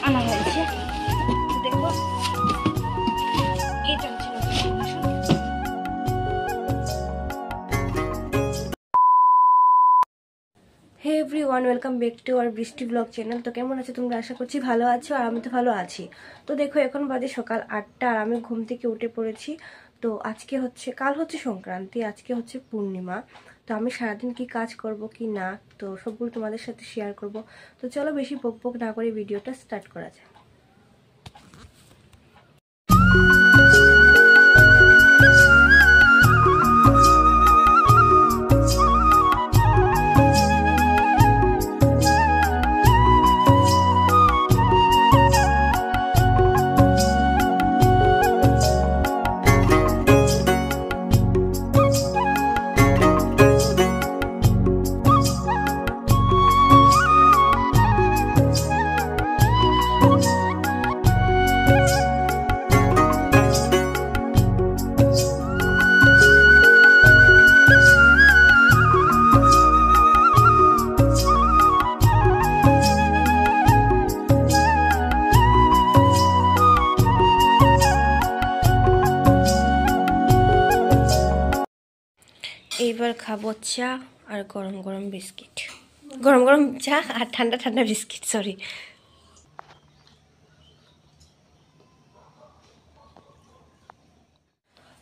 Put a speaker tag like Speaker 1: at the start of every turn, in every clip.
Speaker 1: আনা হয়েছে। দেখো এটা হচ্ছে hey everyone, welcome back to our Brishti blog channel. তো কেমন আছো তোমরা? আশা করছি ভালো আছো, আর আমি তো ভালো আছি। তো দেখো এখন বাজে সকাল 8টা আর আমি ঘুম থেকে উঠে পড়েছি। তো আজকে হচ্ছে, কাল হচ্ছে সংক্রান্তি, আজকে হচ্ছে পূর্ণিমা। তো আমি সারাদিন কি কাজ করব কি না, তো সবগুলো তোমাদের সাথে শেয়ার করব। তো চলো বেশি বক বক না করে ভিডিওটা স্টার্ট করা যায়। এইবার খাবো চা আর গরম গরম বিস্কিট, গরম গরম চা আর ঠান্ডা ঠান্ডা বিস্কিট, সরি।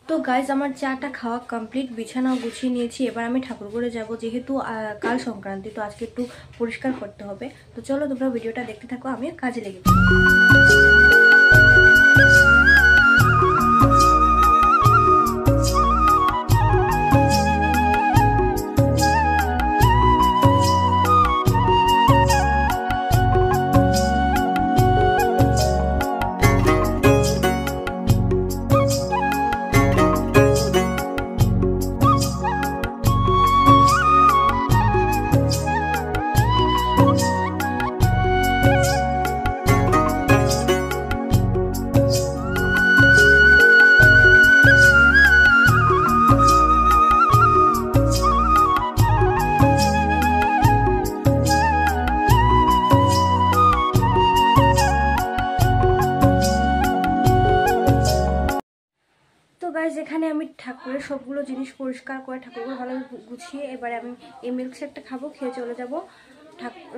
Speaker 1: তো গাইজ আমার চাটা খাওয়া কমপ্লিট, বিছানাও গুছিয়ে নিয়েছি। এবার আমি ঠাকুরঘরে যাব, যেহেতু কাল সংক্রান্তি, তো আজকে একটু পরিষ্কার করতে হবে। তো চলো তোমরা ভিডিওটা দেখতে থাকো, আমি কাজে লেগে পড়ি। গাইজ এখানে আমি ঠাকুরের সবগুলো জিনিস পরিষ্কার করে ঠাকুরগুলো ভালো গুছিয়ে এবারে আমি এই মিল্কশেকটা খাবো, খেয়ে চলে যাবো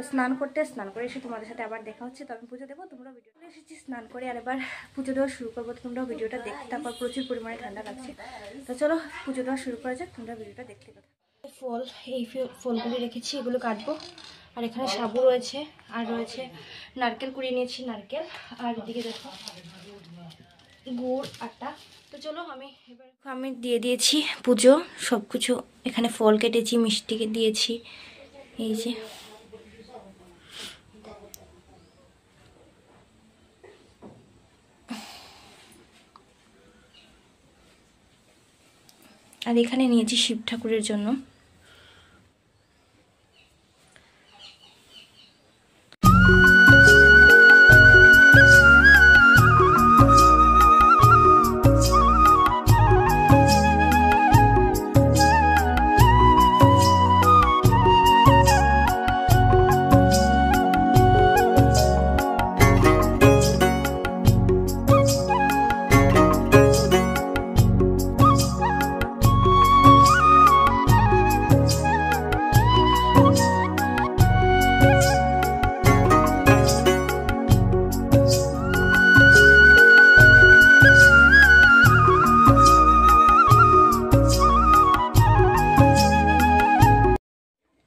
Speaker 1: স্নান করতে। স্নান করে এসে তোমাদের সাথে আবার দেখা হচ্ছে। তো আমি পুজো দেবো, তোমরা ভিডিওটা এসেছি স্নান করে, আর এবার পুজো দেওয়া শুরু করবো। তো তোমরা ভিডিওটা দেখতে, তারপর প্রচুর পরিমাণে ঠান্ডা লাগছে। তো চলো পুজো দেওয়া শুরু করা যাক, তোমরা ভিডিওটা দেখতে থাকো। ফল, এই ফলগুলি রেখেছি, এগুলো কাটবো। আর এখানে সাবু রয়েছে, আর রয়েছে নারকেল কুড়িয়ে নিয়েছি, নারকেল। আর এদিকে দেখো গুড়, আটা। তো চলো আমি দিয়ে দিয়েছি পুজো সব কিছু। এখানে ফল কেটেছি, মিষ্টিকে দিয়েছি, এই যে। আর এখানে নিয়েছি শিব ঠাকুরের জন্য।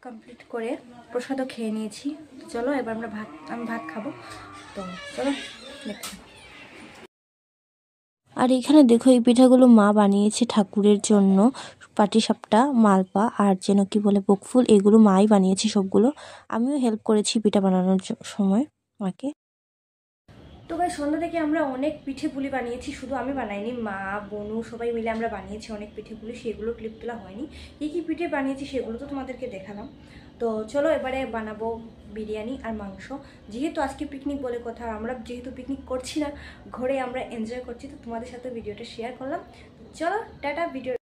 Speaker 1: কমপ্লিট করে প্রসাদও খেয়ে নিয়েছি। তো চলো এবার আমি ভাত খাবো। তো চলো দেখতে। আর এখানে দেখো এই পিঠাগুলো মা বানিয়েছে ঠাকুরের জন্য। পাটিসাপটা, মালপা আর যেন কি বলে বকফুল, এগুলো মাই বানিয়েছে সবগুলো। আমিও হেল্প করেছি পিঠা বানানোর সময় মাকে। তো ভাই সন্ধ্যা থেকে আমরা অনেক পিঠে পুলি বানিয়েছি, শুধু আমি বানাইনি, মা বনু সবাই মিলে আমরা বানিয়েছি অনেক পিঠে পুলি। সেগুলো ক্লিপ তোলা হয়নি। কী কী পিঠে বানিয়েছি সেগুলো তো তোমাদেরকে দেখালাম। তো চলো এবারে বানাবো বিরিয়ানি আর মাংস। যেহেতু আজকে পিকনিক বলে কথা, আর আমরা যেহেতু পিকনিক করছি না, ঘরে আমরা এনজয় করছি, তো তোমাদের সাথে ভিডিওটা শেয়ার করলাম। চলো টাটা, ভিডিও।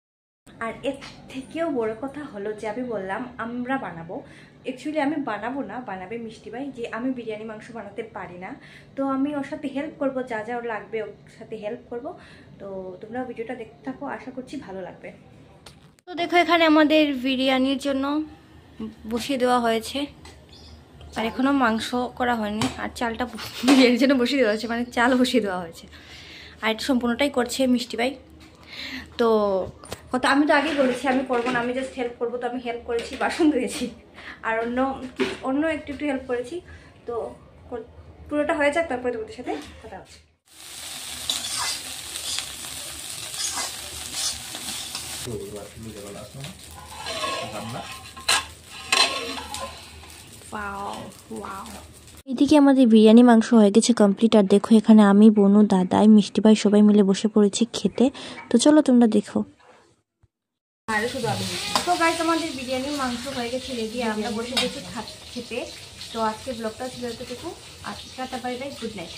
Speaker 1: আর এর থেকেও বড় কথা হলো যে আমি বললাম আমরা বানাবো, অ্যাকচুয়ালি আমি বানাবো না, বানাবে মিষ্টি ভাই, যে আমি বিরিয়ানি মাংস বানাতে পারি না, তো আমি ওর সাথে হেল্প করব, যা যা ওর লাগবে ওর সাথে হেল্প করব। তো তোমরা ভিডিওটা দেখতে থাকো, আশা করছি ভালো লাগবে। তো দেখো এখানে আমাদের বিরিয়ানির জন্য বসিয়ে দেওয়া হয়েছে, আর এখনও মাংস করা হয়নি, আর চালটা বিরিয়ানির জন্য বসিয়ে দেওয়া হয়েছে, মানে চাল বসিয়ে দেওয়া হয়েছে। আর এটা সম্পূর্ণটাই করছে মিষ্টি ভাই। তো কথা আমি তো আগেই বলেছি আমি করবো না, আমি জাস্ট হেল্প করবো, তো আমি হেল্প করেছি, বাসন ধুয়েছি, আর অন্য একটু একটু হেল্প করেছি। তো পুরোটা হয়ে যাক, তারপরে তোমাদের সাথে কথা হচ্ছে।
Speaker 2: এদিকে আমাদের বিরিয়ানি মাংস হয়ে গেছে কমপ্লিট। আর দেখো এখানে আমি, বনু, দাদাই, মিষ্টি ভাই সবাই মিলে বসে পড়েছি খেতে। তো চলো তোমরা দেখো।
Speaker 1: তো গাইস আমাদের বিরিয়ানি মাংস হয়ে গেছে রেডি, আমরা বসে বসে খেতে। তো আজকে ব্লগটা ছিল এতটুকু, আর tata bye bye, good night.